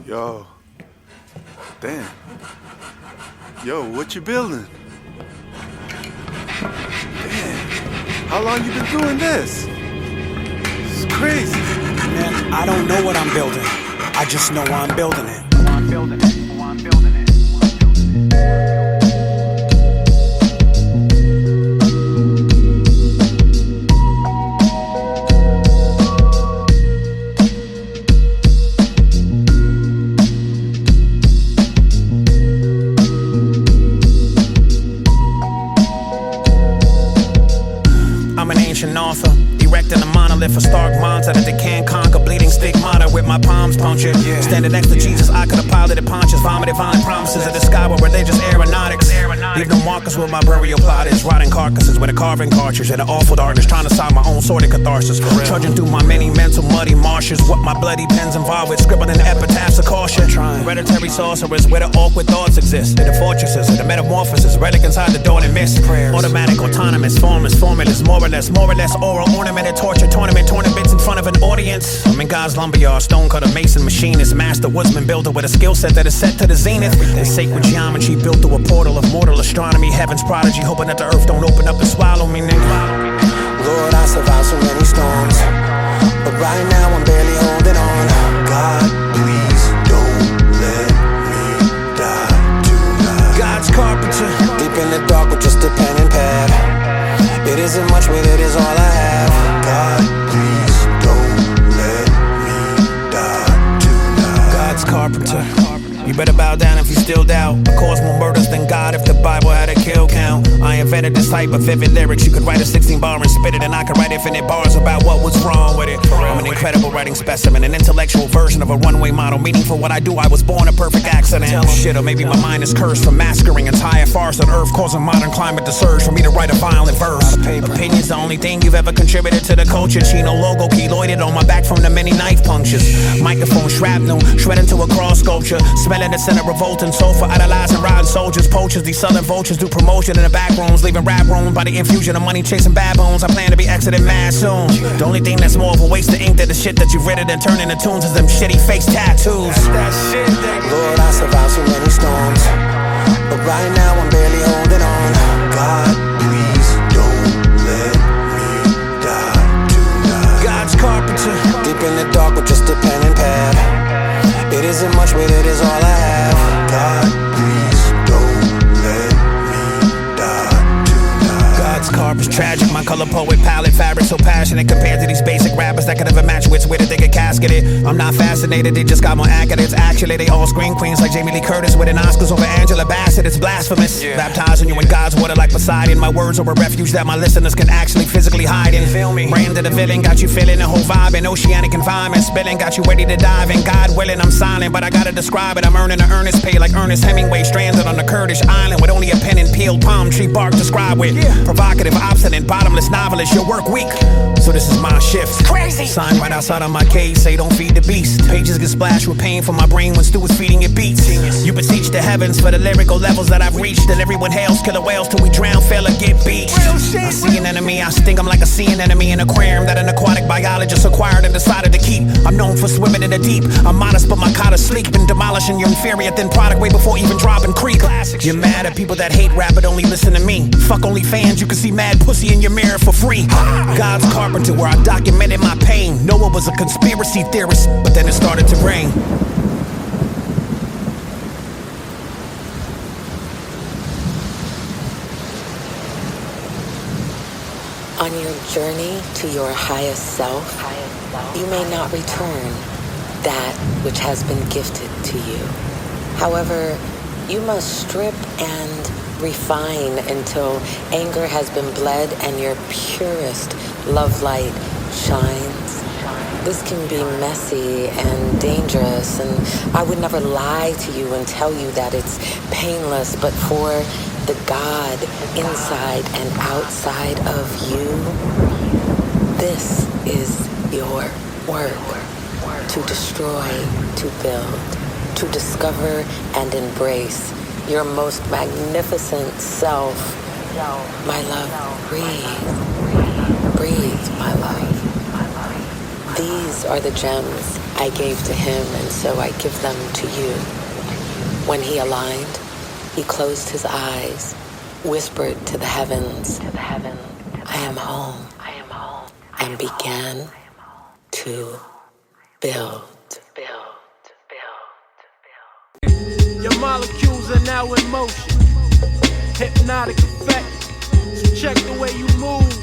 Yo, damn. Yo, what you building? Damn, how long you been doing this? It's crazy. Man, I don't know what I'm building. I just know I'm building it. I'm an ancient author, erecting a monolith for stark minds that they can't conquer. Bleeding stigmata with my palms punctured. Standing next to Jesus, I could have piloted ponchos, vomited violent promises of the sky with religious aeronautics. Leave no markers where my burial plot is. Rotting carcasses with a carving cartridge and an awful darkness, trying to solve my own sordid catharsis. Trudging through my many mental muddy marshes, what my bloody pens involved with, scribbled in the epitaphs of caution. Hereditary sorcerers where the awkward thoughts exist. In the fortresses of the metamorphosis, relic inside the door and mist. Automatic, autonomous, formless, formulas, more or less, oral, ornamented, torture, tournaments in front of an audience. I'm in God's lumberyard, stonecutter, mason, machinist, master, woodsman, builder with a skill set that is set to the zenith. The sacred geometry built through a portal of mortal astronomy, heaven's prodigy, hoping that the earth don't open up and swallow me, nigga. Lord, I survived so many storms, but right now I'm barely holding on. God, please don't let me die tonight. God's carpenter, deep in the dark with just a pen and pad. It isn't much, but it is all I have. God, please don't let me die tonight. God's carpenter. You better bow down if you still doubt. I cause more murders than God if the Bible had a kill count. I invented this type of vivid lyrics. You could write a 16 bar and spit it, and I could write infinite bars about what was wrong with it. I'm an incredible writing specimen, an intellectual version of a runway model. Meaning for what I do, I was born a perfect accident. Shit, or maybe my mind is cursed from massacring entire farce on earth, causing modern climate to surge for me to write a violent verse. Opinion's the only thing you've ever contributed to the culture. Chino logo keloided on my back from the many knife punctures. Microphone shrapnel, shred into a cross sculpture. Smelling the scent of revolting sofa, idolizing riding soldiers. Poachers, these southern vultures do promotion in the back rooms, leaving rap rooms by the infusion of money chasing baboons. I plan to be exiting mad soon. The only thing that's more of a waste of ink than the shit that you've written and turned into tunes is them shitty face tattoos. Lord, I survived so many storms, but right now I'm barely holding on. God, please don't let me die tonight. God's carpenter, deep in the dark with just a pen and pad. It isn't much, but it is all I have. God, please don't let me die tonight. God's carpent's tragic, my color poet palette, fabric so passionate compared to these basic rappers that could never match wits with it, they get casketed. I'm not fascinated, they just got more accolades. Actually, they all scream queens like Jamie Lee Curtis winning Oscars over Angela Bassett. It's blasphemous. Baptizing you in God's water like Poseidon. My words are a refuge that my listeners can actually physically hide in. Brand of the villain got you feeling the whole vibe in oceanic environment. Spilling got you ready to dive in. God willing, I'm silent, but I gotta describe it. I'm earning an earnest pay like Ernest Hemingway, stranded on the Kurdish island with only a pen and peeled palm tree bark to describe with. Provocative, obstinate, bottomless novelist. Your work weak, so this is my shift. Crazy. Sign right outside of my cage, say don't feed the beast. Pages get splashed with pain from my brain when Stu is feeding it beats. You beseech the heavens for the lyrical levels that I've reached. And everyone hails killer whales till we drown, fail or get beat. I see an enemy, I sting him like a sea anemone in an aquarium that an aquatic biologist acquired and decided to keep. I'm known for swimming in the deep. I'm modest, but my cot is sleek. Been demolishing your inferior thin product way before even dropping creep. You're mad at people that hate rap but only listen to me. Fuck only fans, you can see mad pussy in your mirror for free. God's carpenter, where I documented my pain. Noah was a conspiracy theorist, but then it started to rain. On your journey to your highest self, you may not return that which has been gifted to you. However, you must strip and refine until anger has been bled and your purest love light shines. This can be messy and dangerous, and I would never lie to you and tell you that it's painless, but for the God inside and outside of you, this is your work. To destroy, to build, to discover and embrace your most magnificent self. My love, breathe. Breathe, my love. These are the gems I gave to him, and so I give them to you. When he aligned, he closed his eyes, whispered to the heavens, I am home, and began to build. Your molecules are now in motion. Hypnotic effect. So check the way you move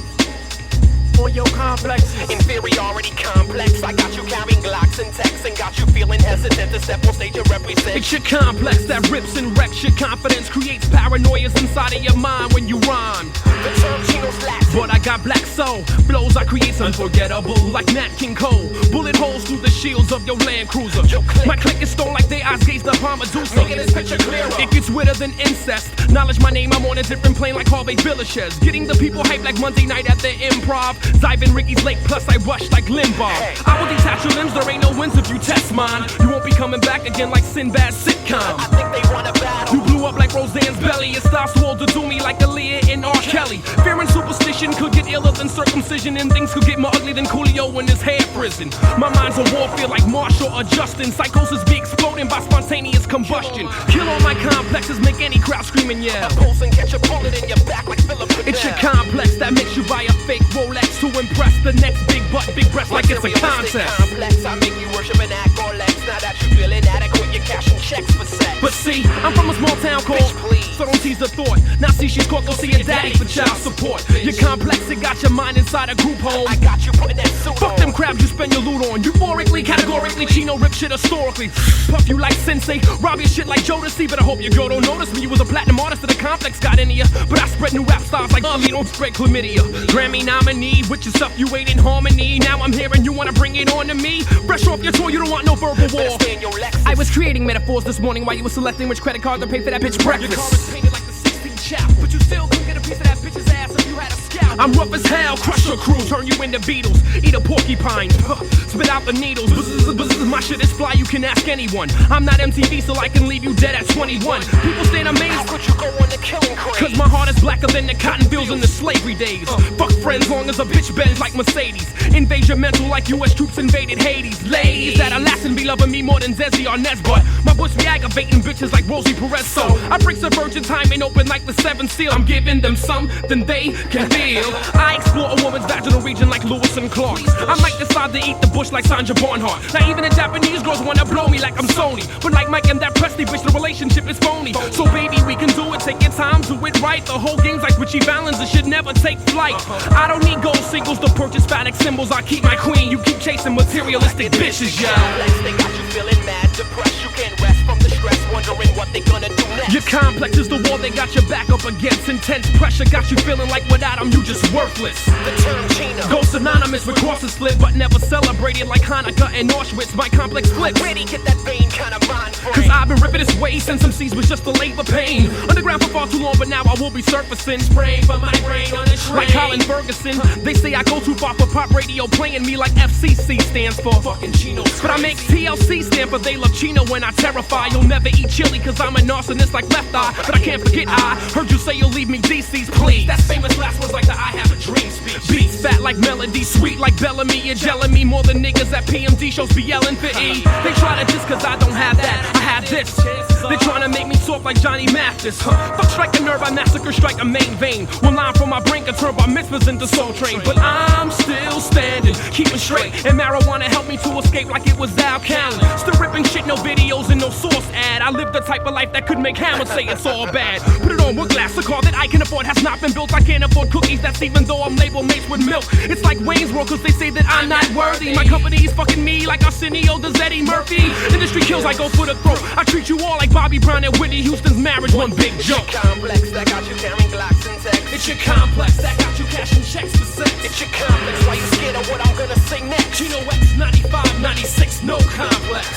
on your complexes. Inferiority complex. I got you carrying Glocks and texts and got you feeling hesitant to step on stage and represent. It's your complex that rips and wrecks your confidence, creates paranoias inside of your mind when you rhyme. The term Chino's Latin. But I got black soul, flows I create unforgettable, like Nat King Cole. Bullet holes through the shields of your Land Cruiser. My click is stone like their eyes gazed upon Medusa. Making this picture clearer. It gets weirder than incest. Knowledge my name, I'm on a different plane like Harvey Villachez. Getting the people hyped like Monday night at the Improv. Dive in Ricky's Lake, plus I rush like Limbaugh. I will detach your limbs, there ain't no wins if you test mine. You won't be coming back again like Sinbad's sitcom. I think they want a battle. You blew up like Roseanne's belly. It stops swole to do me like Aaliyah and R. Kelly. Fear and superstition could get iller than circumcision, and things could get more ugly than Coolio in his hair prison. My mind's a warfare like Marshall or Justin. Psychosis be exploding by spontaneous combustion. Kill all my complexes, make any crowd screaming, yeah. A pulse and catch a bullet in your back like Philip. It's your complex that makes you buy a fake Rolex to impress the next big butt, big breast like it's a contest. Complex. I make you worship an act or lex. Now that you feel inadequate, you're cashing checks for sex. But see, I'm from a small town called, Bitch, please. so don't tease the thought. Now see, she's caught, go see your daddy for child support. Your complex, it got your mind inside a group home. I got you putting that suit Fuck on. them crabs you spend your loot on. Euphorically, categorically, Chino rip shit historically. Puff you like Sensei, rob your shit like Jodeci. But I hope your girl don't notice me. You was a platinum artist that the complex got into ya. But I spread new rap styles like you don't spread chlamydia. Grammy nominee, with yourself you ain't in harmony. Now I'm here and you wanna bring it on to me. Fresh off your tour, you don't want no verbal war. Better stay in your Lexus. I was creating metaphors this morning while you were selecting which credit card to pay for that bitch breakfast. Your car is painted like the 16th chapel, but you still couldn't get a piece of that bitch's ass if you had a scalpel. I'm rough as hell, crush your crew, turn you into Beatles, eat a porcupine, spit out the needles. My shit is fly, you can ask anyone. I'm not MTV, so I can leave you dead at 21. People stand amazed. How could you go on the killing craze? Cause my heart is blacker than the cotton fields in the slavery days. Fuck friends long as a bitch bends like Mercedes. Invade your mental like US troops invaded Hades. Ladies that are lasting be loving me more than Desi or Nesbut. My bush be aggravating bitches like Rosie Perez. So I break subvergent time and open like the seventh seal. I'm giving them something they can feel. I explore a woman's vaginal region like Lewis and Clark. I might decide to eat the bush like Sandra Barnhart. Now even the Japanese girls wanna blow me like I'm Sony. But like Mike and that Presley bitch, the relationship is phony. So baby, we can do it, take your time, do it right. The whole game's like Richie Valens, it should never take flight. I don't need gold singles to purchase phallic symbols. I keep my queen, you keep chasing materialistic bitches, yeah. Complex, they got you feeling mad, depressed. You can't rest from the stress, wondering what they gonna do next. Your complex is the wall they got your back up against. Intense pressure got you feeling like without them you just worthless. The term Chino. Go synonymous with crosses split, but never celebrated like Hanukkah and Auschwitz. My complex flips. Where'd he get that vein kind of mind frame? Cause I've been ripping this way since MCs was just a labor pain. Underground for far too long, but now I will be surfacing. Spraying for my brain on the train. Like Colin Ferguson. They say I go too far for pop radio, playing me like FCC stands for fucking Chino. But I make TLC stand for they love Chino when I terrify. You'll never eat chili cause I'm a narcissist like Left Eye. But I can't forget I heard you say you'll leave me DC's, please. That's famous last words like the I have a dream speech. Beats fat like melody, sweet like Bellamy. You're gelling me more than niggas at PMD shows be yelling for E. They try to diss cause I don't have that, I have this. They tryna make me soft like Johnny Mathis. Fuck strike a nerve, I massacre, strike a main vein. One line from my brain can turn bar mitzvahs into Soul Train. But I'm still standing, keeping straight. And marijuana helped me to escape like it was Al Callen. Still ripping shit, no videos and no source ad. I live the type of life that could make Hammer say it's all bad. Put it on with glass, a car that I can afford has not been built. I can't afford cookies, that's even though I'm labeled mates with milk. It's like Wayne's World cause they say that I'm not worthy. My company's fucking me like Arsenio does Eddie Murphy. Industry kills, I go for the throat. I treat you all like Bobby Brown and Whitney Houston's marriage, one big joke. It's your complex that got you carrying Glocks and texts. It's your complex that got you cashing checks for sex. It's your complex, why you scared of what I'm gonna say next? Chino X 95, 96, no complex.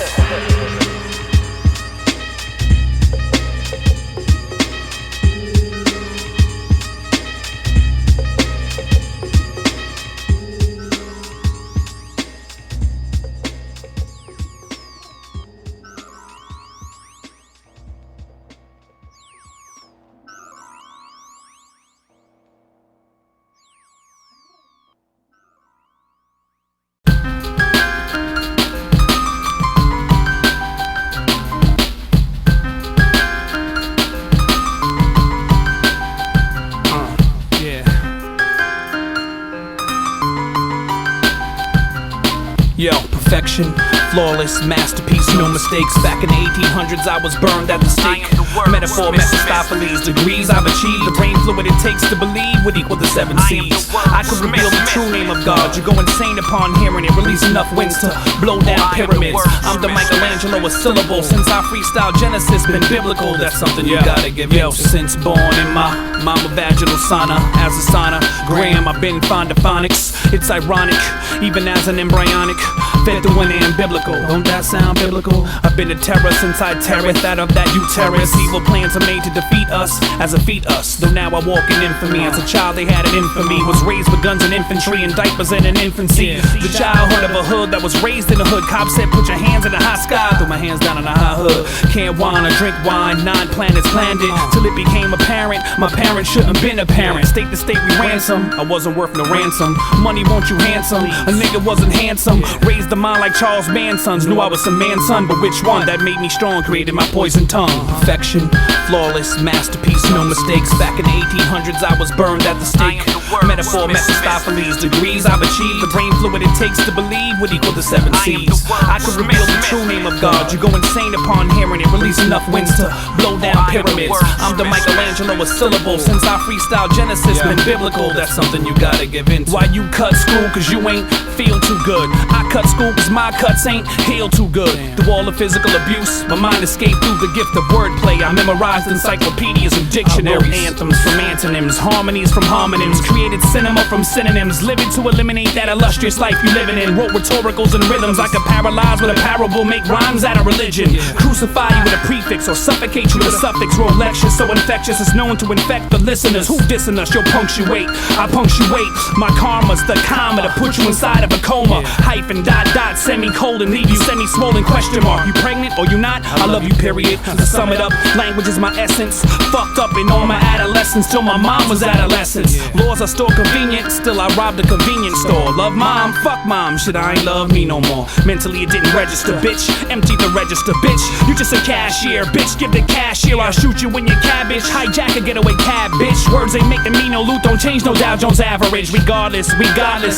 Yo, perfection, flawless, masterpiece, no mistakes. Back in the 1800s, I was burned at the stake. Metaphor, Mephistopheles, degrees I've achieved. The brain fluid it takes to believe would equal the 7 C's. I could reveal the true name of God. You go insane upon hearing it. Release enough winds to blow down pyramids. I'm the Michelangelo of syllables. Since I freestyle Genesis, been biblical. That's something you gotta give in. Yo, since born in my mama vaginal sauna, as a sonogram, I've been fond of phonics. It's ironic, even as an embryonic, fed through an biblical. Don't that sound biblical? I've been a terror since I terroreth out of that uterus. Evil plans are made to defeat us as a feat us. Though now I walk in infamy. As a child they had an infamy. Was raised with guns and infantry and diapers in an infancy. The childhood of a hood that was raised in the hood. Cops said put your hands in the high sky. Threw my hands down in the high hood. Can't whine or drink wine. 9 planets planned it till it became apparent my parents shouldn't been a parent. State to state we ransom. I wasn't worth no ransom. Money won't you handsome? A nigga wasn't handsome. Raised the mind like Charles Manson's. Knew I was some man's son, but which one? That made me strong, created my poison tongue. Perfection, flawless, masterpiece, no mistakes. Back in the 1800s I was burned at the stake. Metaphor, Mephistopheles, degrees I've achieved. The brain fluid it takes to believe would equal the 7 C's. I could reveal the true name of God. You go insane upon hearing it. Release enough winds to blow down pyramids. I'm the Michelangelo of syllables. Since I freestyle Genesis, been biblical. That's something you gotta give in to. Why you cut school? Cause you ain't feel too good. I cut school cause my cuts ain't heal too good. Through all the physical abuse, my mind escaped through the gift of wordplay. I memorized encyclopedias and dictionaries. Anthems from antonyms, harmonies from homonyms. Created cinema from synonyms. Living to eliminate that illustrious life you living in. Wrote rhetoricals and rhythms. I could paralyze with a parable. Make rhymes out of religion. Crucify you with a prefix or suffocate you with a suffix. Roll lectures so infectious it's known to infect the listeners. Who dissing us? You'll punctuate. I punctuate. My karma's the comma to put you inside of a coma. Hyphen, dot, dot, semicolon. Leave you semi-swollen question mark. You pregnant or you not? I love you, period. To sum it up, language is my essence. Fucked up in all my adolescence till my mom was adolescent. Laws are still convenient, still I robbed a convenience store. Love mom, fuck mom, shit I ain't love me no more. Mentally it didn't register, bitch. Empty the register, bitch. You just a cashier, bitch. Give the cashier, I'll shoot you in your cabbage. Hijack a getaway cab, bitch. Words ain't making me no loot, don't change no Dow Jones average. Regardless,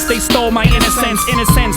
they stole my innocence.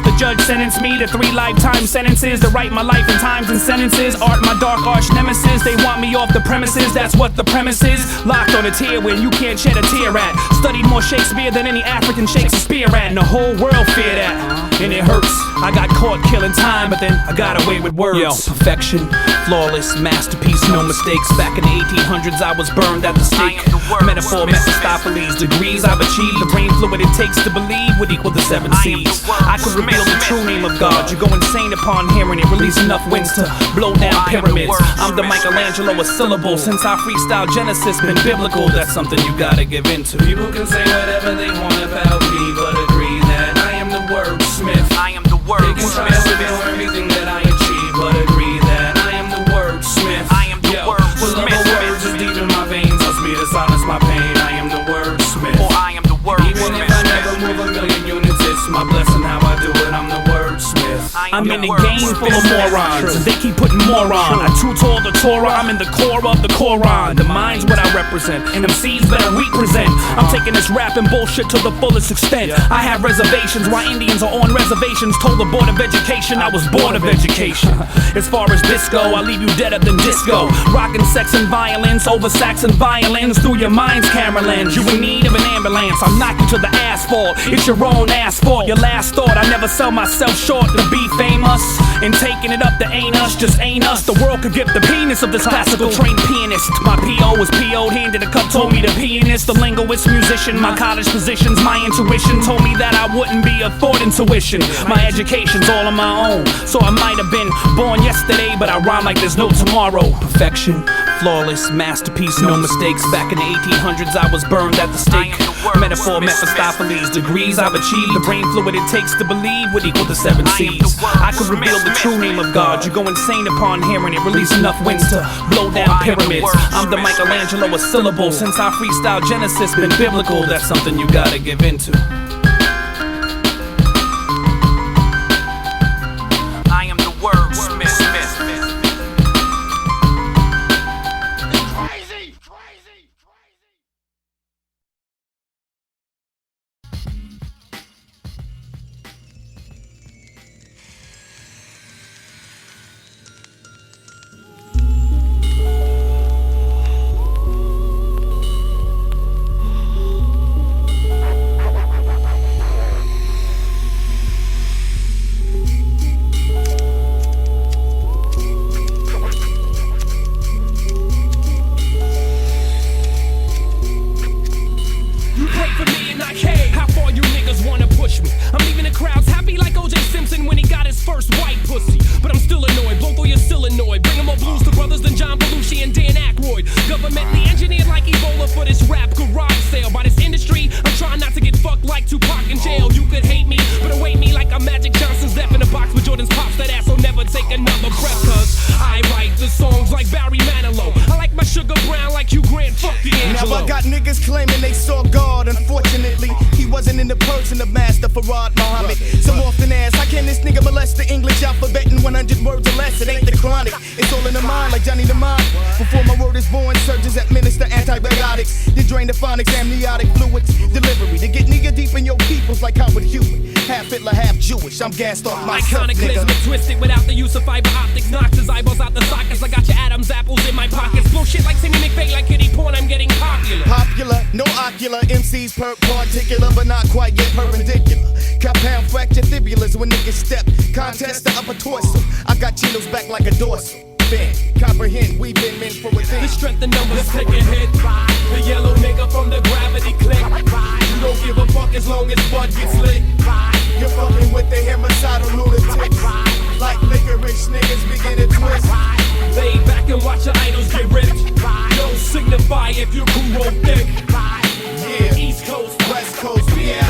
The judge sentenced me to 3 lifetime sentences to write my life in times and sentences. Art my dark arch nemesis. They want me off the premises, that's what the premise is. Locked on a tear when you can't shed a tear at. Studied more Shakespeare than any African Shakespeare at. And the whole world fear that, and it hurts. I got caught killing time, but then I got away with words. Yo, perfection, flawless, masterpiece, no mistakes. Back in the 1800s I was burned at the stake. Metaphor, Mephistopheles, degrees I've achieved. The brain fluid it takes to believe would equal the 7 C's. I could reveal the true name of God. You go insane upon hearing it. Release enough winds to blow down pyramids. I'm the Michelangelo of syllables. Since I freestyle Genesis, been biblical. That's something you gotta give into. People can say whatever they want about me, but agree that I am the wordsmith. I am the wordsmith. They can try to reveal everything that I achieve, but agree that I am the wordsmith. I am the wordsmith. The love of words is deep in my veins. Helps me to silence my pain. I am the wordsmith. Oh, I am the wordsmith. Even if I never move a million units, it's my blessing how I do it. I'm the wordsmith. I'm in a game full of morons, and they keep putting more on. I too-tall the Torah, I'm in the core of the Quran. The mind's what I represent, and MCs better represent. I'm taking this rap and bullshit to the fullest extent. I have reservations while Indians are on reservations. Told the Board of Education I was bored of education. As far as disco, I leave you deader than disco. Rockin' sex and violence over sax and violins through your mind's camera lens. You in need of an ambulance, I'll knock you to the asphalt. It's your own asphalt. Your last thought, I never sell myself short to be famous. And taking it up to ain't us, just ain't us. The world could give the penis of this classical trained pianist. My P.O. was P.O.'d, handed a cup, told me the pianist. The linguist, musician, my college positions, my intuition told me that I wouldn't be a thought intuition. My education's all on my own, so I might have been born yesterday, but I rhyme like there's no tomorrow. Perfection, flawless, masterpiece, no mistakes. Back in the 1800s I was burned at the stake. Metaphor, Mephistopheles, degrees I've achieved. The brain fluid it takes to believe would equal the 7 C's. I could reveal the true name of God. You go insane upon hearing it. Release enough winds to blow down pyramids. I'm the Michelangelo of syllables. Since I freestyle Genesis, been biblical. That's something you gotta give into. I am the wordsmith. another breath, cause I write the songs like Barry Manilow. I like my sugar brown like Hugh Grant, fuck D'Angelo. Now I got niggas claiming they saw God. Unfortunately, he wasn't in the person of Master Farad Muhammad. Some often ask, how can this nigga molest the English alphabet in 100 words or less? It ain't the chronic, it's all in the mind like Johnny the Mind. Before my word is born, surgeons administer antibiotics. Then drain the phonics, amniotic fluids. Delivery to get nigga deep in your peoples like Howard Hewitt. Half Hitler, half Jewish, I'm gassed off myself, iconic nigga. lips but twisted without the use of fiber optics. Knocks his eyeballs out the sockets. I got your Adam's apples in my pockets. Bullshit like Timmy McVeigh, like kitty porn, I'm getting popular. Popular, no ocular, MCs particular, but not quite yet perpendicular. Compound fracture fibulas when niggas step. Contest the upper torso. I got Chino's back like a dorsal. Bend, comprehend, we been meant for a thing. The strength of numbers take a hit. The yellow nigga from the gravity click. You don't give a fuck as long as bud gets lit. You're fucking with the homicidal lunatics. Like licorice niggas begin to twist. Lay back and watch your idols get ripped. Don't signify if your crew roll thick. Yeah, East Coast, West Coast, yeah.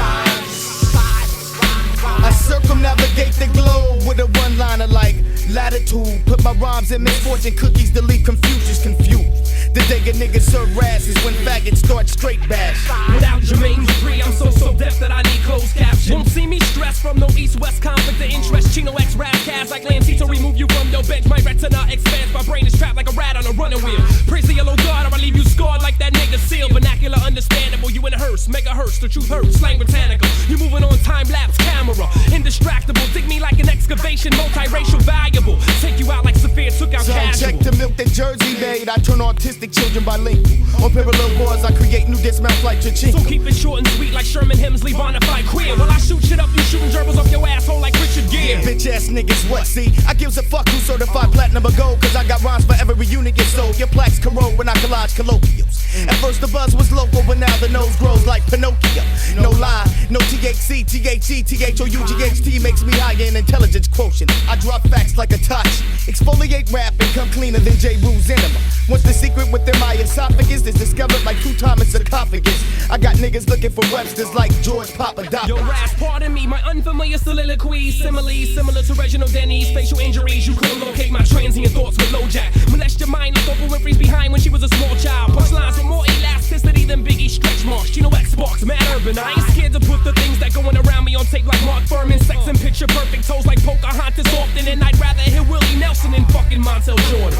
I circumnavigate the globe with a one-liner like latitude. Put my rhymes in misfortune cookies to leave Confucius confused. The day a nigga serve rass is when faggots start straight bash. Without Jermaine Dupri, I'm so deaf that I need closed caption. Won't see me stressed from no east-west conflict of interest. Chino X Rapcast like Lancey to remove you from your bench. My retina expands, my brain is trapped like a rat on a running wheel. Praise the yellow god or I leave you scarred like that nigga seal. Vernacular understandable, you in a hearse, megahertz, the truth hurts, slang botanical. You moving on time-lapse camera, indistractable. Dig me like an excavation, multiracial, valuable. Take you out like Sophia took out casual. Check the milk that Jersey made. I turn autistic children bilingual. On parallel boards, I create new dismounts like Chachinko. So keep it short and sweet like Sherman Hemsley, bonafide queer. While I shoot shit up, you shooting gerbils off your asshole like Richard Gere. Yeah, bitch ass niggas, what see? I gives a fuck who certified platinum or gold, cause I got rhymes for every unit gets sold. Your plaques corrode when I collage colloquials. At first the buzz was local, but now the nose grows like Pinocchio. No lie, no THC, THE, THOUGHT makes me higher in intelligence quotient. I drop facts like a touch, exfoliate rap and come cleaner than J. Rue's enema. Once the secret within my esophagus is discovered like Tutankhamun's sarcophagus, I got niggas looking for Websters like George Papadopoulos. Yo, Raz, pardon me, my unfamiliar soliloquies, similes, similar to Reginald Denny's facial injuries. You couldn't locate my transient thoughts with low jack. Molest your mind like Oprah Winfrey's behind when she was a small child. Punchlines with more elasticity than Biggie stretch marks. Chino X sparks, mad urban. I ain't scared to put the things that going around me on tape like Mark Furman. Sex and picture perfect toes like Pocahontas often, and I'd rather hear Willie Nelson than fucking Montel Jordan.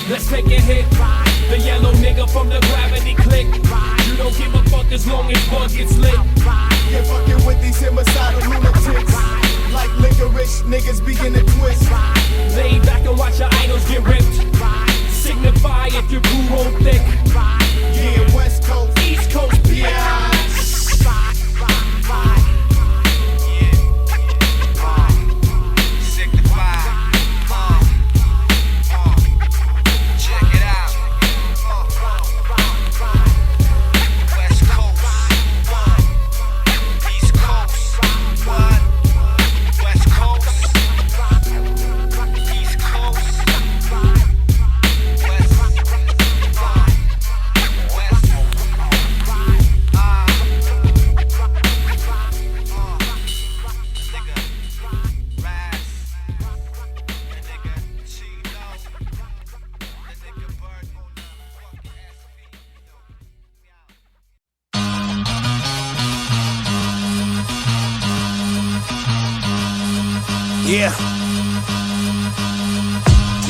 Let's take a hit. The yellow nigga from the gravity click. You don't give a fuck as long as bud gets lit. You're fucking with these homicidal lunatics. Like licorice, niggas begin to twist. Lay back and watch your idols get ripped. Signify if your crew roll thick. Yeah, West Coast, East Coast, yeah. Yeah.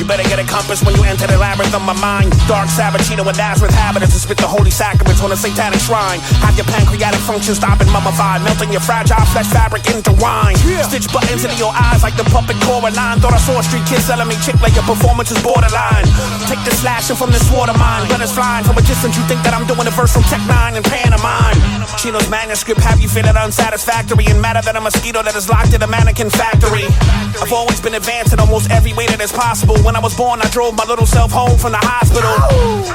You better get a compass when you enter the labyrinth of my mind. Dark Sabatino and Nazareth habitants to spit the holy sacraments on a satanic shrine. Have your pancreatic function stopping mummified, melting your fragile flesh fabric into wine. Stitch buttons into your eyes like the puppet Coraline. Thought I saw a street kid selling me chick like your performance is borderline. Take the slashing from this water mine. Blood is flying from a distance. You think that I'm doing a verse from Tech 9 and pantomime. Chino's manuscript have you feeling unsatisfactory and madder than a mosquito that is locked in a mannequin factory. I've always been advanced in almost every way that is possible. When When I was born, I drove my little self home from the hospital.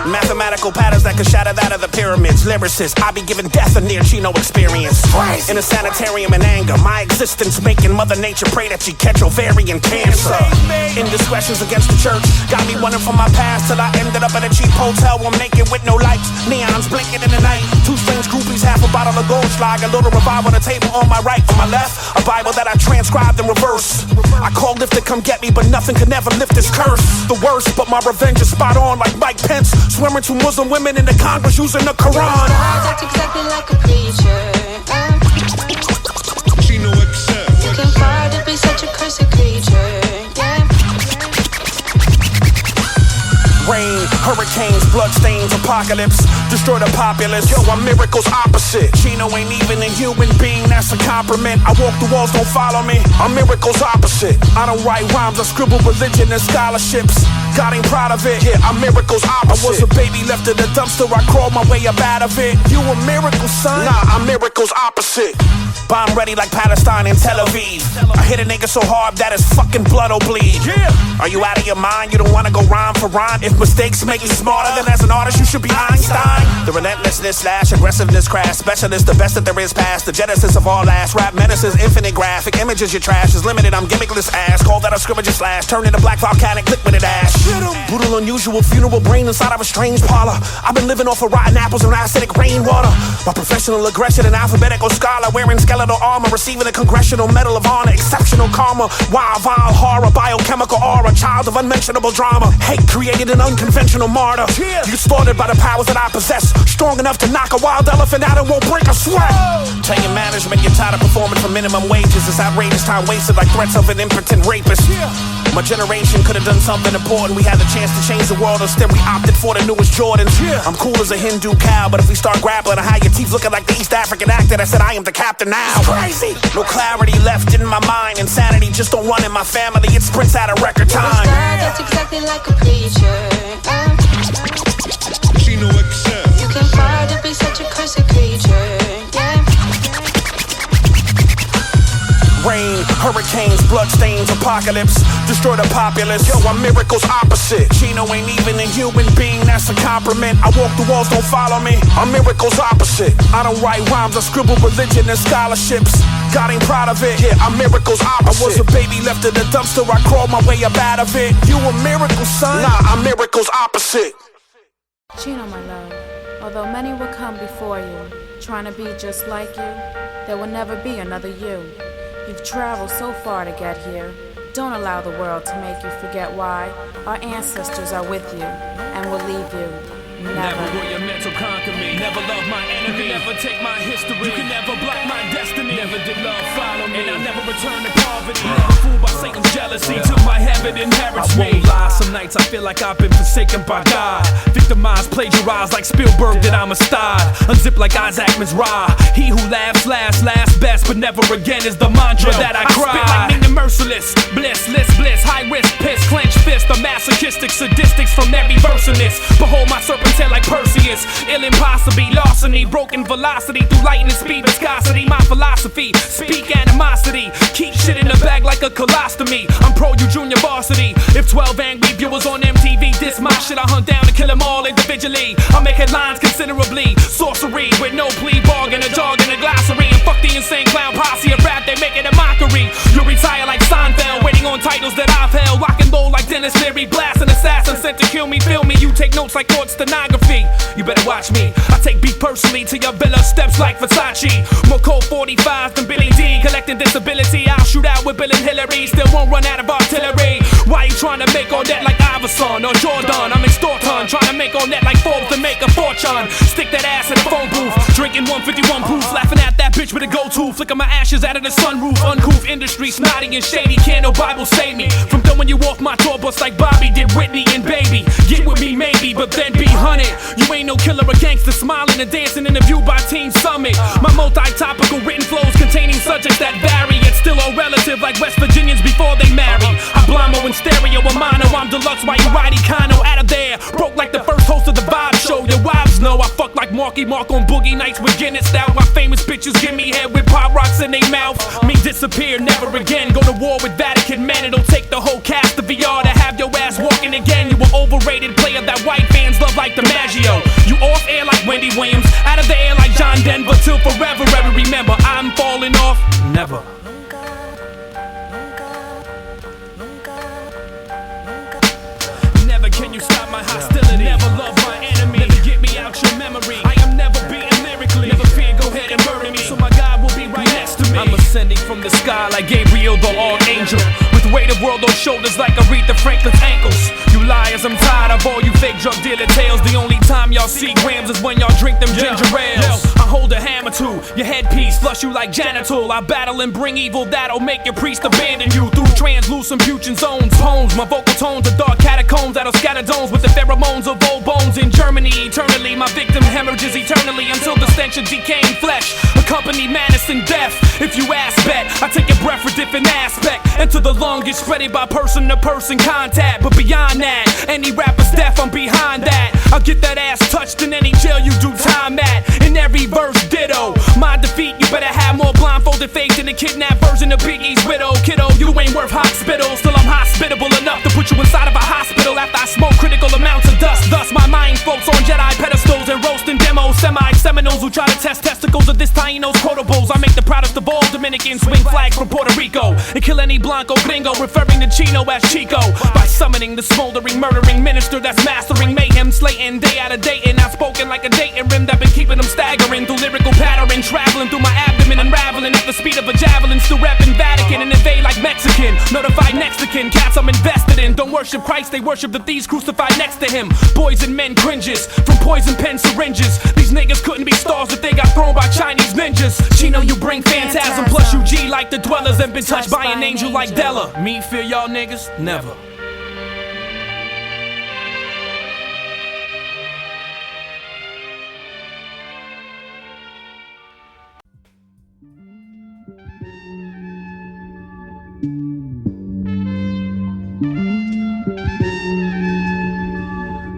Mathematical patterns that could shatter that of the pyramids. Lyricist, I be giving death a near Chino experience. In a sanitarium in anger, my existence making Mother Nature pray that she catch ovarian cancer. Indiscretions against the church got me running from my past till I ended up at a cheap hotel room naked with no lights. Neons blinking in the night. Two strange groupies, half a bottle of Goldschlag, a little revival on the table on my right. On my left, a Bible that I transcribed in reverse. I called Lift to come get me, but nothing could never lift this curse. The worst, but my revenge is spot on like Mike Pence, swearing to Muslim women in the Congress using the Quran. That's exactly like a preacher. Chino XL. You can fly to be such a cursed creature. Yeah. Rain, hurricanes, bloodstains, apocalypse, destroy the populace. Yo, I'm miracles opposite. Chino ain't even a human being, that's a compliment. I walk the walls, don't follow me. I'm miracles opposite. I don't write rhymes, I scribble religion and scholarships. God ain't proud of it. Yeah, I'm miracles opposite. I was a baby left in the dumpster, I crawled my way up out of it. You a miracle, son? Nah, I'm miracles opposite. Bomb ready like Palestine and Tel Aviv. I hit a nigga so hard that his fucking blood'll bleed. Yeah. Are you out of your mind? You don't wanna go rhyme for rhyme? If mistakes make you smarter, then as an artist you should be Einstein. The relentlessness slash aggressiveness crash. Specialist, the best that there is past. The genesis of all last. Rap menaces, infinite graphic. Images your trash is limited, I'm gimmickless ass. Call that a scrimmage slash. Turn into black volcanic liquid ash. Brutal, unusual, funeral brain inside of a strange parlor. I've been living off of rotten apples and acidic rainwater. My professional aggression, an alphabetical scholar wearing skeletal armor, receiving a congressional medal of honor, exceptional karma, wild, vile horror, biochemical aura, child of unmentionable drama. Hate created an unconventional martyr. You slaughtered by the powers that I possess, strong enough to knock a wild elephant out and won't break a sweat. Tell your management you're tired of performing for minimum wages. It's outrageous time wasted like threats of an impotent rapist. My generation could have done something important. We had the chance to change the world, instead we opted for the newest Jordans. I'm cool as a Hindu cow, but if we start grappling, I hide your teeth looking like the East African actor that said I am the captain now. Crazy. No clarity left in my mind. Insanity just don't run in my family. It sprints out of record time. That's exactly like a preacher. Chino XL. You can fly to be such a cursed creature. Yeah. Rain, hurricanes, bloodstains, apocalypse, destroy the populace. Yo, I'm miracles opposite. Chino ain't even a human being, that's a compliment. I walk the walls, don't follow me. I'm miracles opposite. I don't write rhymes, I scribble religion and scholarships. God ain't proud of it. Yeah, I'm miracles opposite. I was a baby left in the dumpster, I crawled my way up out of it. You a miracle, son? Nah, I'm miracles opposite. Chino, my love, although many will come before you, trying to be just like you, there will never be another you. You've traveled so far to get here. Don't allow the world to make you forget why. Our ancestors are with you and will leave you. Never will your mental conquer me. Never love my enemy. You can never take my history. You can never block my destiny. Never did love follow me. And I'll never return to poverty. Never fooled by Satan's jealousy. Till my heaven inherits me. I won't lie, some nights I feel like I've been forsaken by God. Victimized, plagiarized like Spielberg that I'm a star. Unzipped like Isaac Mizrahi. He who laughs last best, but never again is the mantra that I cry. I spit like meaning merciless. Blissless, bliss, high risk, piss, clenched fist. The masochistic sadistics from every verse in this. Behold my serpent's head like Perseus. Ill impossible, larceny, broken velocity through lightning speed, viscosity. My philosophy, speak animosity. Keep shit in the bag like a colostomy. I'm pro you junior varsity. If 12 angry viewers on MTV diss my shit, I hunt down and kill them all individually. I make headlines considerably. Sorcery with no plea bargain, a jargon, a glossary. And fuck the insane clown posse of rap, they make it a mockery. You retire like Seinfeld, waiting on titles that I've held. Rock and roll like Dennis Leary, blast an assassin sent to kill me. Feel me, you take notes like court stenography. You better watch me. I take beef personally to your villa steps like Versace. More cold 45s than Billy D. Collecting disability, I'll shoot out with Bill and Hillary. Still won't run out of artillery. Why you trying to make all that like Iverson or Jordan? I'm in Staunton, trying to make all that like Forbes to make a fortune. Stick that ass in the phone booth, drinking 151 proofs, laughing at that bitch with a go-to. Flicking my ashes out of the sunroof. Uncouth industry, snotty and shady. Can't no Bible save me from throwing you off my tour bus like Bobby did Whitney and Baby. Get with me maybe, but then be hunted. You ain't no killer or gangster, smiling and dancing in a view by Team Summit. My multi-topical written flows containing subjects that vary. It's still all relative like West Virginians before they marry. I'm Blamo in stereo, a mono, I'm deluxe while you ride Econo out of there. Broke like the first host of the Vibe show. Your wives know I fuck like Marky Mark on boogie nights with Guinness. Now my famous bitches give me head with pop rocks in their mouth. Me disappear, never again. Go to war with Vatican men. It'll take the whole cast of VR to have your ass walking again. You were overrated player that white fans love like DiMaggio. You off air like Wendy Williams, out of the air like John Denver. Till forever, ever remember, I'm falling off. Never. Never can you stop my hostility. Never love my enemy. Never get me out your memory. I am never beaten lyrically. Never fear, go ahead and murder me. So my God will be right next to me. I'm ascending from the sky like Gabriel, the archangel. With the weight of world on shoulders like Aretha Franklin's ankles. You liars, I'm tired of all you fake drug dealer tales. The only time y'all see grams is when y'all drink them ginger ales. I hold a hammer to your headpiece, flush you like Janitul. I battle and bring evil that'll make your priest abandon you. Through translucent putrid zones, poems, my vocal tones are dark catacombs that'll scatter domes with the pheromones of old bones. In Germany, eternally, my victim hemorrhages eternally until the stench of decaying flesh accompany madness and death. If you ask bet, I take your breath for different aspect. Enter the longest, spreaded by person to person contact. But beyond that, any rapper's death, I'm behind that. I'll get that ass touched in any jail you do time at. In every verse, ditto. My defeat, you better have more blindfolded faith than a kidnapped version of Biggie's widow. Kiddo, you ain't worth hospital. Still, I'm hospitable enough to put you inside of a hospital after I smoke critical amounts of dust. Thus, my mind floats on Jedi pedestals and roasting demos. Semi-Seminoles who try to test testicles of this Taino's quotables. I make the proudest of all Dominicans swing flags from Puerto Rico and kill any Blanco gringo, referring to Chino as Chico. By summoning the smoldering, murdering minister that's mastering mayhem, slating day out of day, and outspoken like a dating rim that been keeping them staggering through lyrical pattern, traveling through my abdomen, unraveling at the speed of a javelin. Still rapping Vatican and invade like Mexican, notified next to kin. Cats I'm invested in don't worship Christ, they worship the thieves crucified next to him. Boys and men cringes from poison pen syringes. These niggas couldn't be stars if they got thrown by Chinese ninjas. Chino, you bring phantasm, plus you G like the dwellers and been touched by an angel like Della. Me fear y'all niggas? Never.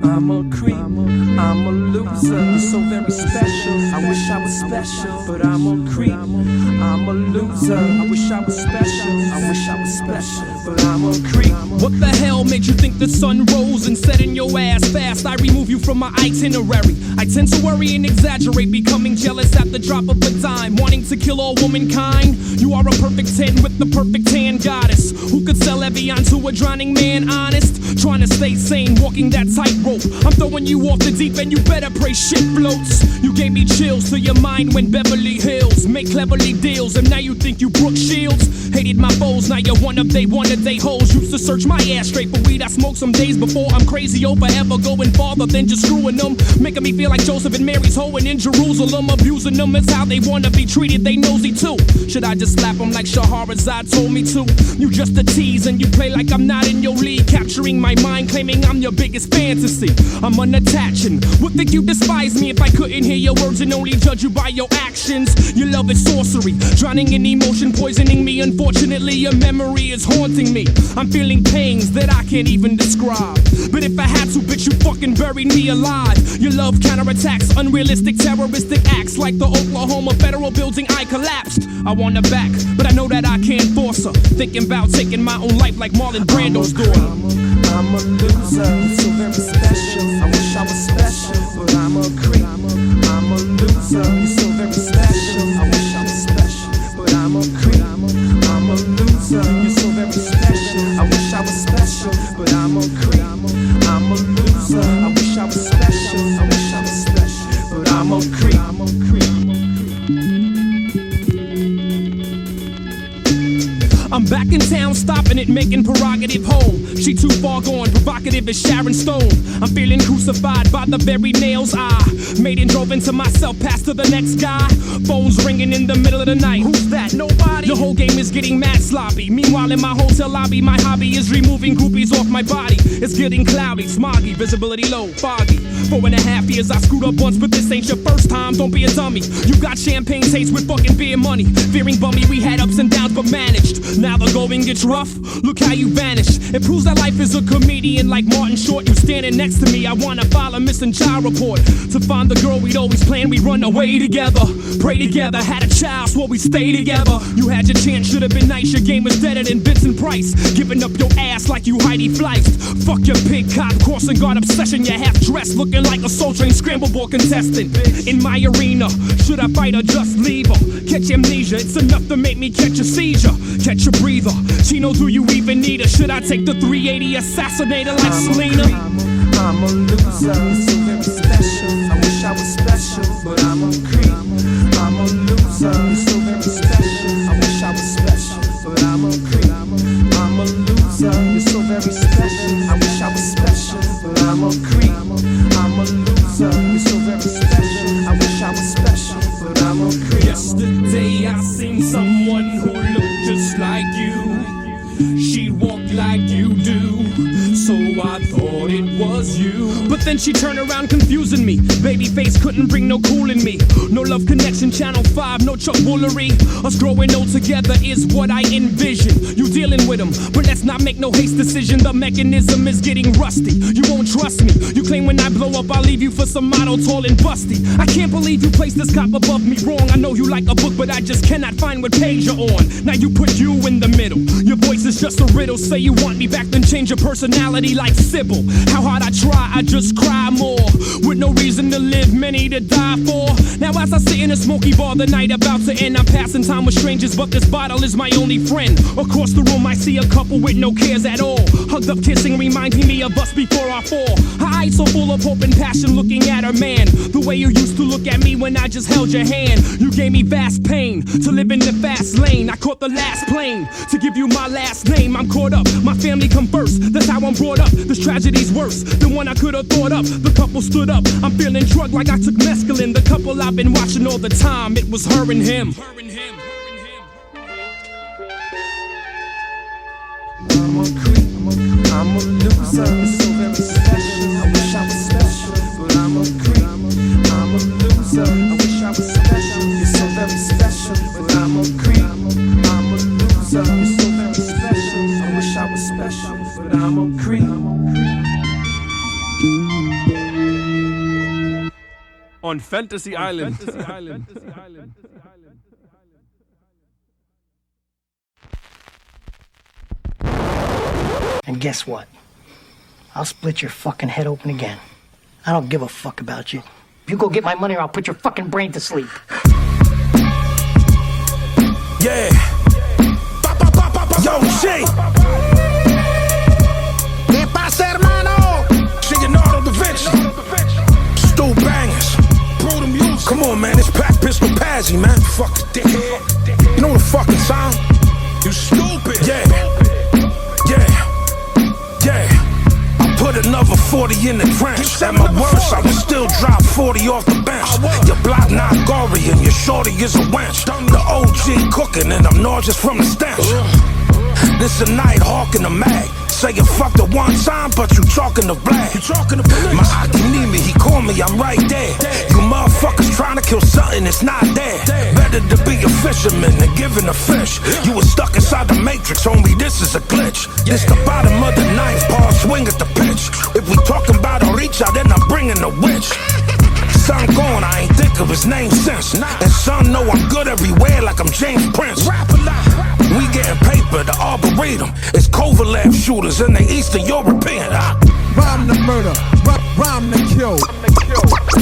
I'm a creep, I'm a loser. You're so very special. I wish I was special, but I'm a creep, I'm a loser. I wish I was special. I wish I was special, but I'm a creep. What the hell made you think the sun rose and set in your ass fast? I remove you from my itinerary. I tend to worry and exaggerate, becoming jealous at the drop of a dime, wanting to kill all womankind. You are a perfect 10 with the perfect tan goddess who could sell Evian to a drowning man, honest. Trying to stay sane, walking that tightrope. I'm throwing you off the deep end, you better pray shit floats. You gave me chills to your mind when Beverly Hills make cleverly deals, and now you think you Brooke Shields. Hated my foes, now you're one of they hoes. Used to search my ass straight for weed I smoked some days before. I'm crazy over ever going farther than just screwing them, making me feel like Joseph and Mary's hoeing in Jerusalem. Abusing them is how they wanna be treated, they nosy too. Should I just slap them like Shahrazad told me to? You just a tease and you play like I'm not in your league, capturing my mind, claiming I'm your biggest fantasy. I'm unattached and would think you despise me if I couldn't hear your words and only judge you by your actions. Your love is sorcery, drowning in emotion, poisoning me. Unfortunately, your memory is haunting me. I'm feeling pains that I can't even describe, but if I had to, bitch, you fucking buried me alive. Your love counterattacks unrealistic terroristic acts, like the Oklahoma federal building I collapsed. I want her back, but I know that I can't force her. Thinking about taking my own life like Marlon Brando's doing. I'm a loser, so very special. I wish I was special, but I'm a creep. I'm a loser, you're so very special. I wish I was special, but I'm a creep. I'm a loser, you're so very special. I wish I was special, but I'm a creep. I'm a loser, I wish I was special. I wish I was special, but I'm a creep. I'm a creep. I'm back in town, stopping it, making prerogative home. She too far gone, provocative as Sharon Stone. I'm feeling crucified by the very nails I made and drove into myself, past to the next guy. Phones ringing in the middle of the night. Who's that? Nobody. The whole game is getting mad sloppy. Meanwhile, in my hotel lobby, my hobby is removing groupies off my body. It's getting cloudy, smoggy, visibility low, foggy. 4.5 years I screwed up once, but this ain't your first time. Don't be a dummy. You got champagne taste with fucking beer money. Fearing bummy, we had ups and downs but managed. Now the going gets rough, look how you vanish. It proves that life is a comedian like Martin Short. You standing next to me, I wanna file a missing child report. To find the girl we'd always planned, we'd run away together. Pray together, had a child, swore we'd stay together. You had your chance, should've been nice, your game was deader than Vincent Price. Giving up your ass like you Heidi Fleiss. Fuck your pig cop, crossing guard obsession. You're half dressed, looking like a Soul Train scramble ball contestant. In my arena, should I fight or just leave her? Catch amnesia, it's enough to make me catch a seizure. Catch a breather, Chino, do you even need her? Should I take the 380 assassinator like Selena? I'm a loser, so very special. I wish I was special, but I'm a creep. I'm a loser, so very special. I wish I was special, but I'm a creep. I'm a loser, you're so very special. I wish I was special, but I'm a creep. I'm a loser, you're so very special. I wish I was special, but I'm a creep. Yesterday I seen someone who looked just like you. She walked like you do, so I thought it was you. But then she turned around confusing me. Babyface couldn't bring no cool in me. No love connection, Channel 5, no Chuck Woolery. Us growing old together is what I envision. You dealing with them, but let's not make no haste decision. The mechanism is getting rusty. You won't trust me. You claim when I blow up I'll leave you for some model tall and busty. I can't believe you placed this cop above me wrong. I know you like a book, but I just cannot find what page you're on. Now you put you in the middle. Your voice is just a riddle. Say you want me back, then change your personality like Sybil. How hard I try, I just cry more. With no reason to live, many to die for. Now as I sit in a smoky bar, the night about to end, I'm passing time with strangers, but this bottle is my only friend. Across the room I see a couple with no cares at all. Hugged up kissing, reminding me of us before I fall. Her eyes so full of hope and passion, looking at her man. The way you used to look at me when I just held your hand. You gave me vast pain to live in the fast lane. I caught the last plane to give you my last name. I'm caught up, my family come first. That's how I'm brought up. This tragedy's worse than one I could have thought up. The couple stood up, I'm feeling drugged like I took mescaline. The couple I've been watching all the time, it was her and him. I'm a creep, I'm a loser, so very special. I wish I was special, but I'm a creep. I'm a loser, I wish I was special. You're so very special, but I'm a creep. I'm a loser, you're so very special. I wish I was special, but I'm a creep. On Fantasy Island. And guess what? I'll split your fucking head open again. I don't give a fuck about you. You go get my money or I'll put your fucking brain to sleep. Yeah. Yo, G. ¿Qué pasa, hermano? Leonardo da Vinci. Stu Bangers. Brutal music. Come on, man. It's Pac Pistol Pazzy, man. Fucking dickhead. You know the fucking time? You stupid. Yeah. Put another 40 in the trench. At my worst, I would still drop 40 off the bench. Your block not gory and your shorty is a wench. The OG cooking and I'm nauseous from the stench. This a night hawk in the mag. Say you fucked her one time, but you talking to black. My hockey need me, he call me, I'm right there. You motherfuckers trying to kill something that's not there. Better to be a fisherman than giving a fish. You was stuck inside the matrix, homie, this is a glitch. This the bottom of the ninth, Paul swing at the pitch. If we talking about a reach out, then I'm bringing the witch. Son gone, I ain't think of his name since. And son know I'm good everywhere like I'm James Prince. We getting paper, the Arboretum. It's Kovalev shooters and the Eastern European. Rhyme to murder, rhyme to kill.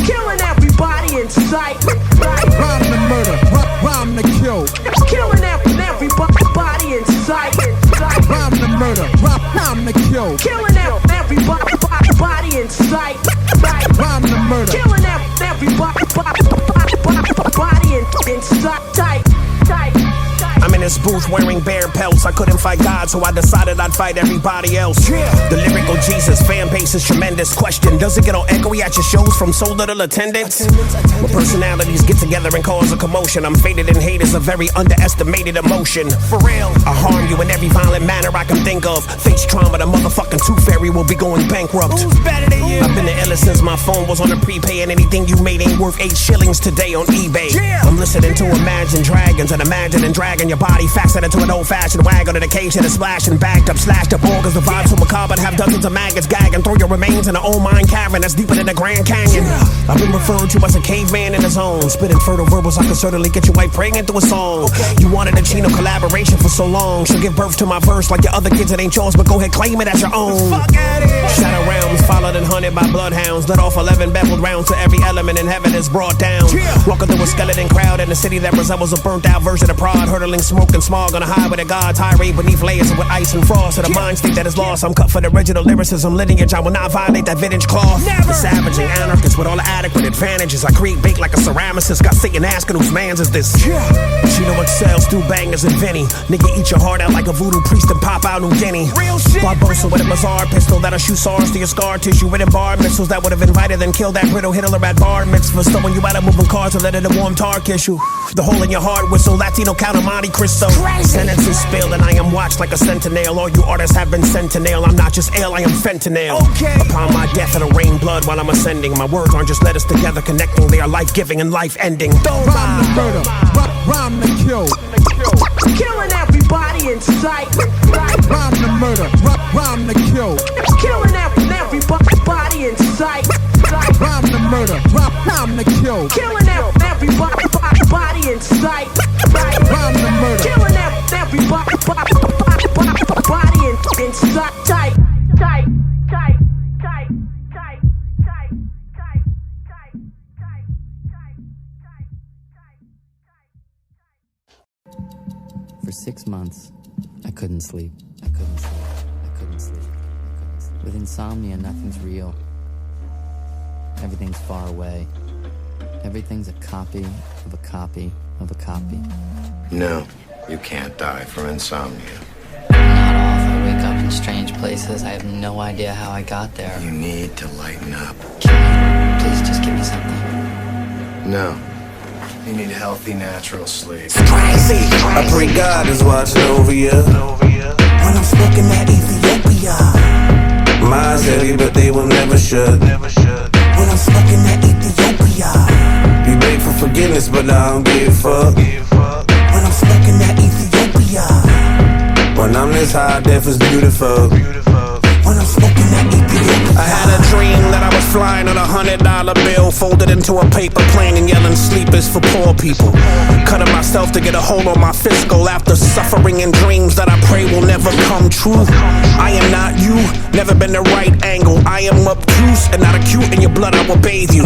Killing everybody in sight. Rhyme to murder, rhyme to kill. Killing everybody in sight. Rhyme to murder, rhyme to kill. Killing everybody in sight. Rhyme to murder. Killing everybody in sight. I'm in this booth wearing bear pelts. I couldn't fight God, so I decided I'd fight everybody else. The lyrical Jesus fan base is tremendous. Question, does it get all echoey at your shows from so little attendance? When personalities get together and cause a commotion, I'm faded and hate is a very underestimated emotion. For real, I harm you in every violent manner I can think of. Face trauma, the motherfucking tooth fairy will be going bankrupt. Who's better than you? I've been the illest since my phone was on a prepay, and anything you made ain't worth 8 shillings today on eBay. I'm listening to Imagine Dragons and imagining dragging your body fastened into an old-fashioned wagon on the occasion of splashing, backed up, slashed up organs, the vibes so macabre, and have dozens of maggots gagging. Throw your remains in an old mine cavern that's deeper than the Grand Canyon. I've been referred to as a caveman in the zone, spitting fertile verbals. I can certainly get your wife pregnant through a song. You wanted a Chino collaboration for so long. She'll give birth to my verse like your other kids. It ain't yours, but go ahead, claim it as your own. Shadow realms followed and hunted by bloodhounds. Let off 11 beveled rounds to every element in heaven is brought down. Walking through a skeleton crowd in a city that resembles a burnt out version of Prague, hurtling smoke and smog on a highway to God, tirade beneath layers with ice and frost. To the mind state that is lost, I'm cut for the original lyricism lineage. I will not violate that vintage cloth. The savaging anarchist with all the adequate advantages. I create bake like a ceramicist. Got Satan asking whose man's is this. Chino XL, Stu Bangers and Vinny. Nigga eat your heart out like a voodoo priest and pop out New Guinea. Real shit. Barbosa with a bizarre pistol that'll shoot SARS to your scar tissue with bar missiles that would have invited and killed that brittle Hitler at bar mitzvahs. Throwing you out of moving cars to let it a warm tar kiss you. The hole in your heart whistle, Latino count of Monte Cristo. Sentences spilled and I am watched like a sentinel. All you artists have been sent to nail. I'm not just ill, I am fentanyl. Upon my death it'll rain blood while I'm ascending. My words aren't just letters together connecting. They are life-giving and life-ending. Rhyme to murder, rhyme to kill. Killing everybody in sight. Rhyme to murder, rhyme to kill. Killing everybody in sight. Rhyme to murder, rhyme to kill. Killing everybody in sight. Rhyme to murder. Killing everybody in sight. Tight. For 6 months, I couldn't sleep. With insomnia, nothing's real. Everything's far away. Everything's a copy of a copy of a copy. No, you can't die from insomnia. Not off. I wake up in strange places. I have no idea how I got there. You need to lighten up. Can you please just give me something? No. You need healthy, natural sleep. It's crazy. I pray God is watching over you when I'm smoking that Ethiopia. Mine's heavy, but they will never shut. When I'm smoking that Ethiopia. You beg for forgiveness, but I don't give a fuck. When I'm smoking that Ethiopia. When I'm this high, death is beautiful. When I'm smoking that Ethiopia. I had a dream that I was flying on $100 bill, folded into a paper plane and yelling sleep is for poor people. Cutting myself to get a hold on my fiscal after suffering in dreams that I pray will never come true. I am not you, never been the right angle. I am obtuse and not acute. In your blood I will bathe you.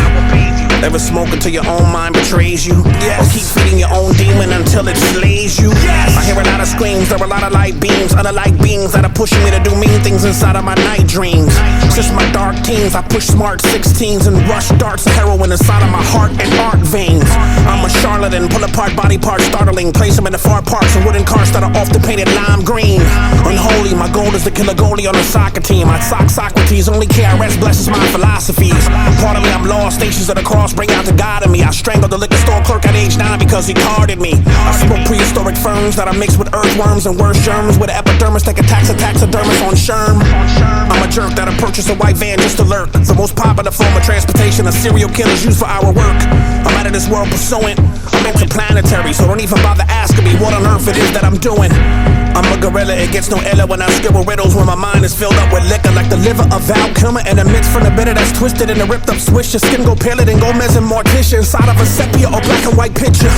Ever smoke until your own mind betrays you? Yes. Or keep feeding your own demon until it slays you? Yes. I hear a lot of screams, there are a lot of light beams, unlike beings that are pushing me to do mean things inside of my night dreams. Since my dark teens, I push smart 16s and rush darts of heroin inside of my heart and art veins. I'm a charlatan, pull apart body parts startling, place them in the far parts of wooden cars that are often painted lime green. Unholy, my goal is to kill a goalie on a soccer team. I sock Socrates, only KRS blesses my philosophies. Part of me I'm lost, stations of the cross bring out the God in me. I strangled the liquor store clerk at age 9 because he carded me. I smoke prehistoric ferns that are mixed with earthworms and worse germs, with an epidermis take attacks of taxidermists on Sherm. I'm a jerk that'll purchase a white van just to lurk. The most popular form of transportation a serial killers use for our work. I'm out of this world pursuing. I'm interplanetary, so don't even bother asking me what on earth it is that I'm doing. I'm a gorilla, it gets no iller when I scribble riddles, when my mind is filled up with liquor like the liver of Val Kilmer, and a mix from the bitter that's twisted in a ripped up swish. Your skin go paler than Gomez and Morticia inside of a sepia or black and white picture.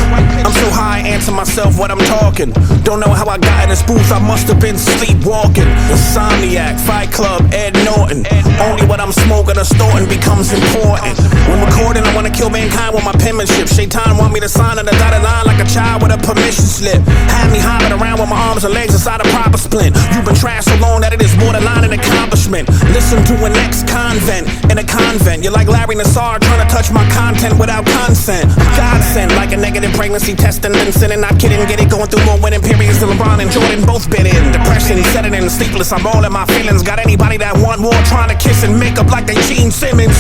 I'm so high, I answer myself what I'm talking. Don't know how I got in this booth, I must have been sleepwalking. Insomniac, Fight Club, Ed Norton. Only what I'm smoking or snorting becomes important. When recording, I wanna kill mankind with my penmanship. Shaitan want me to sign on the dotted line like a child with a permission slip. Had me hopping around with my arms and legs inside a proper splint. You've been trashed so long that it is borderline an accomplishment. Listen to an ex-convent in a convent. You're like Larry Nassar trying to touch my content without consent. Godsend like a negative pregnancy test and then sinning. Not kidding, get it going through more winning periods than LeBron and Jordan both been in. Depression, setting in, sleepless, I'm all in my feelings. Got anybody that want more trying to kiss and make up like they Gene Simmons.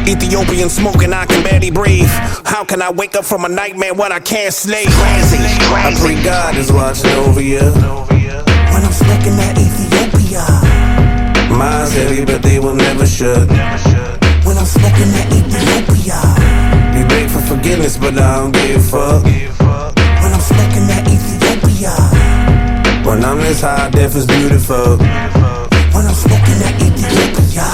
Ethiopian smoking, I can barely breathe. How can I wake up from a nightmare when I can't sleep? Crazy. I pray God is watching over you when I'm smoking that Ethiopia. Mine's heavy, but they will never shut. When I'm smoking that Ethiopia. You beg for forgiveness, but I don't give a fuck. When I'm smoking that Ethiopia. When I'm this high, death is beautiful. When I'm smoking that Ethiopia.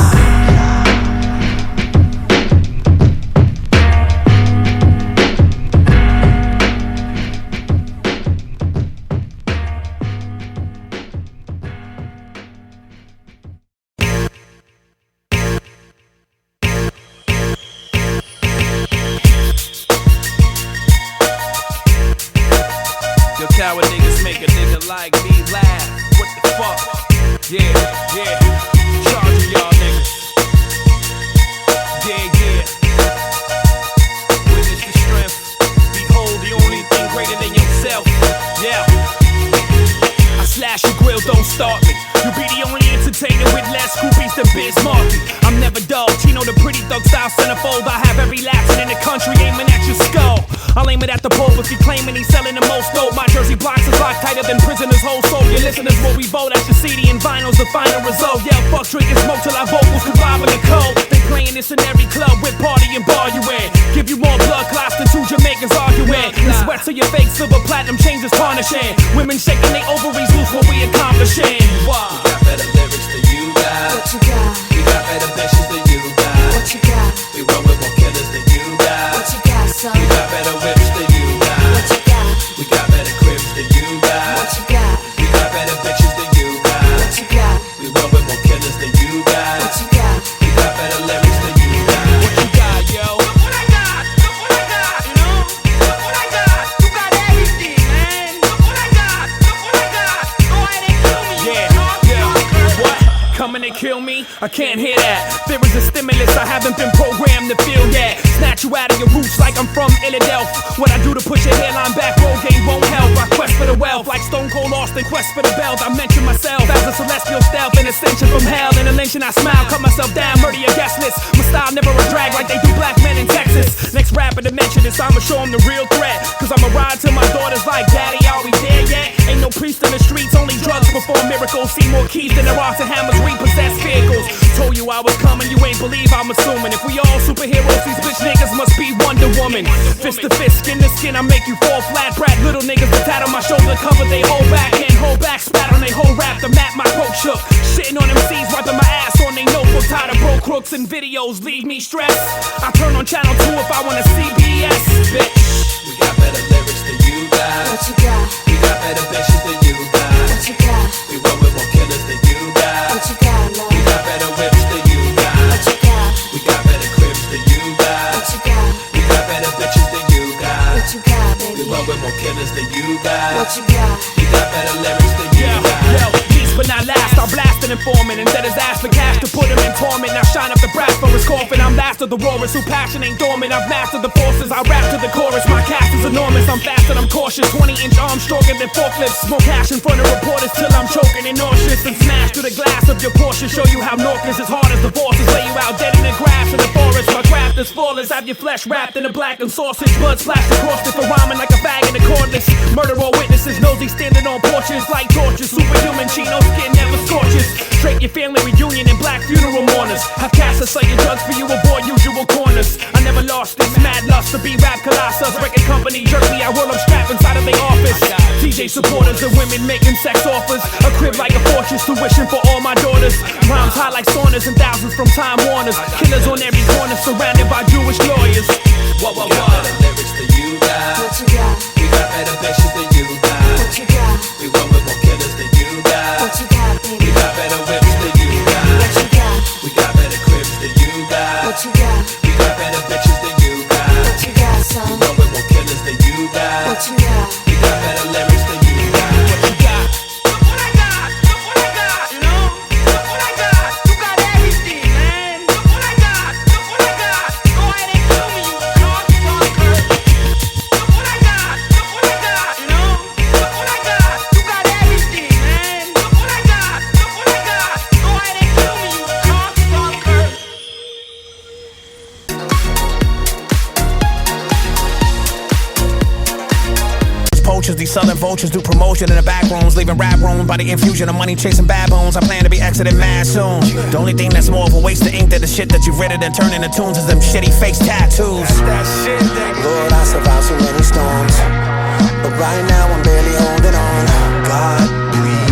Yo, coward niggas make a nigga like me laugh. What the fuck? Yeah, yeah. Charging y'all niggas. Yeah, yeah. Witness the strength. Behold the only thing greater than yourself. Yeah. I slash your grill, don't start me. You be the only entertainer with less groupies than Biz Markie. I'm never dull. Chino the pretty thug style centerfold. I have every Latin in the country aiming at your skull. I'll aim it at the Pope if he claiming he's selling the most dope. My jersey box is locked tighter than prisoners' whole soul. Your listeners will revolt at your CD and vinyl's the final result. Yeah, fuck drinking smoke till our vocals convive in the cold. They playing this in every club with party and bar you in. Give you more blood clots than two Jamaicans arguing. The sweat to your fake silver platinum chains is tarnishing. Women shaking their ovaries loose what we accomplishing. Wow. We got better lyrics than you got. What you got? We got better bitches than you got. What you got? We roll with more killers than you got. What you got, son? We got better whips than you got. What you got? We got better cribs than you got. What you got? We got better bitches than you got. What you got? We roll with more killers than you got. What you got? We got better lyrics than you got. What you got, yo? Look what I got, look what I got, you know? Look what I got, you got everything, man. Look what I got, look what I got. Go ahead and kill me. Yeah. What? Coming to kill me? I can't hear that. There is a stimulus I haven't been programmed to feel yet. Snatch you out of your roots like I'm from Philadelphia. What I do to push your hairline back, roll game won't help. I quest for the wealth like Stone Cold Austin, quest for the belt. I mention myself as a celestial stealth, an ascension from hell. In a lynching I smile, cut myself down, murder your guest list. My style never a drag like they do black men in Texas. Next rapper to mention this, I'ma show him the real threat. Cause I'ma ride till my daughter's like, Daddy, are we there yet? Ain't no priest in the streets, only drugs perform miracles. See more keys than there are to hammers, repossess vehicles. Told you I was coming, you ain't believe I'm assuming. If we all superheroes, these bitch niggas must be Wonder Woman. Fist to fist, skin to skin, I make you fall flat. Brat little niggas that tat on my shoulder, cover they whole back. Can't hold back, spat on they whole rap, the map my coat shook. Shitting on MCs, wiping my ass on they notebook. Tired of broke crooks and videos, leave me stressed. I turn on channel 2 if I want to CBS, bitch. We got better lyrics than you got. What you got? We got better bitches than you got. What you got? We roll with more killers than you got. What you got, love? We got better whips than you got. What you got? We got better cribs than you got. What you got? We got better bitches than you got. What you got, baby? We roll with more killers than you got. What you got? We got better lyrics than you got. Yo, least but not last, I'll blast an informant and set his ass for cash to put him in torment. Now shine up the brass for his coffin. I'm last of the roarers who passion ain't dormant. I've mastered the forces, I rap to the chorus. My cast is enormous, I'm fast and I'm cautious. 20-inch arms stronger than forklifts. More cash in front of reporters till I'm choking and nauseous. And smash through the glass of your Porsche. Show you how North is as hard as the forces. Lay you out dead in the grass in the forest. My craft is flawless, have your flesh wrapped in a blackened sausage. Blood splashed across it for rhyming like a bag in the cordless. Murder all witnesses, nosy standing on porches like torches. Superhuman Chino skin never scorches. Straight your family reunion and black funeral mourners. Have cast a slaying drugs for you, avoid usual corners. I never lost this mad lust to be rap colossus. Record company jerk me, I roll up strap inside of their office. DJ supporters and women making sex offers. A crib like a fortress, tuition for all my daughters. Rhymes high like saunas and thousands from Time Warners. Killers on every corner surrounded by Jewish lawyers. What? We got better lyrics than you got. What you got? We got better bitches than you got. What you got? We roll with more killers than you got. What you got, baby? We got better whips than you got. What you got? We got better cribs than you got. What you got? We got better bitches than you got. What you got, son? We roll with more killers than you got. What you got? We got better lyrics than you got. What you got? Look what I got, look what I got, you know? Look what I got, you got everything, man. Look what I got, look what I got. Go ahead and kill me, you cocksucker. Look what I got, look what I got, you know? Look what I got, you got everything, man. Look what I got, look what I got. Go ahead and kill me, you cocksucker. Poachers, these southern vultures do promotion in the back rooms, leaving rap rooms by the infusion of money chasing baboons. I plan to be exiting mad soon. The only thing that's more of a waste of ink than the shit that you've written and turned into tunes is them shitty face tattoos. Lord, I survived so many storms, but right now I'm barely holding on. God, please.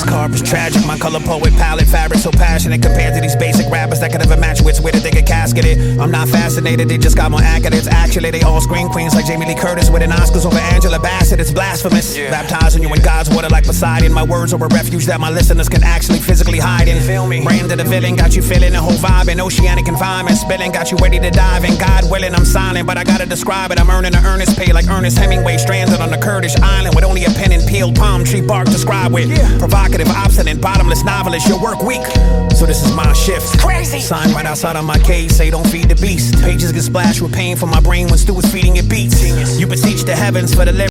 carve is tragic. My color poet palette, fabric so passionate compared to these basic rappers that could never match wits with it. They get casketed. I'm not fascinated, they just got more accolades. Actually, they all scream queens like Jamie Lee Curtis winning Oscars over Angela Bassett. It's blasphemous. Baptizing you in God's water like Poseidon. My words are a refuge that my listeners can actually physically hide in. Feel me? Brand of the villain got you feeling the whole vibe in oceanic environment. Spilling got you ready to dive in. God willing, I'm silent, but I gotta describe it. I'm earning an earnest pay like Ernest Hemingway, stranded on a Kurdish island with only a pen and peeled palm tree bark to scribe with. Provocative, obstinate, bottomless novelist. Your work weak, so this is my shift. Crazy. Sign right outside of my cage, say don't feed the beast. Pages get splashed with pain from my brain when Stu is feeding it beats. You beseech the heavens for the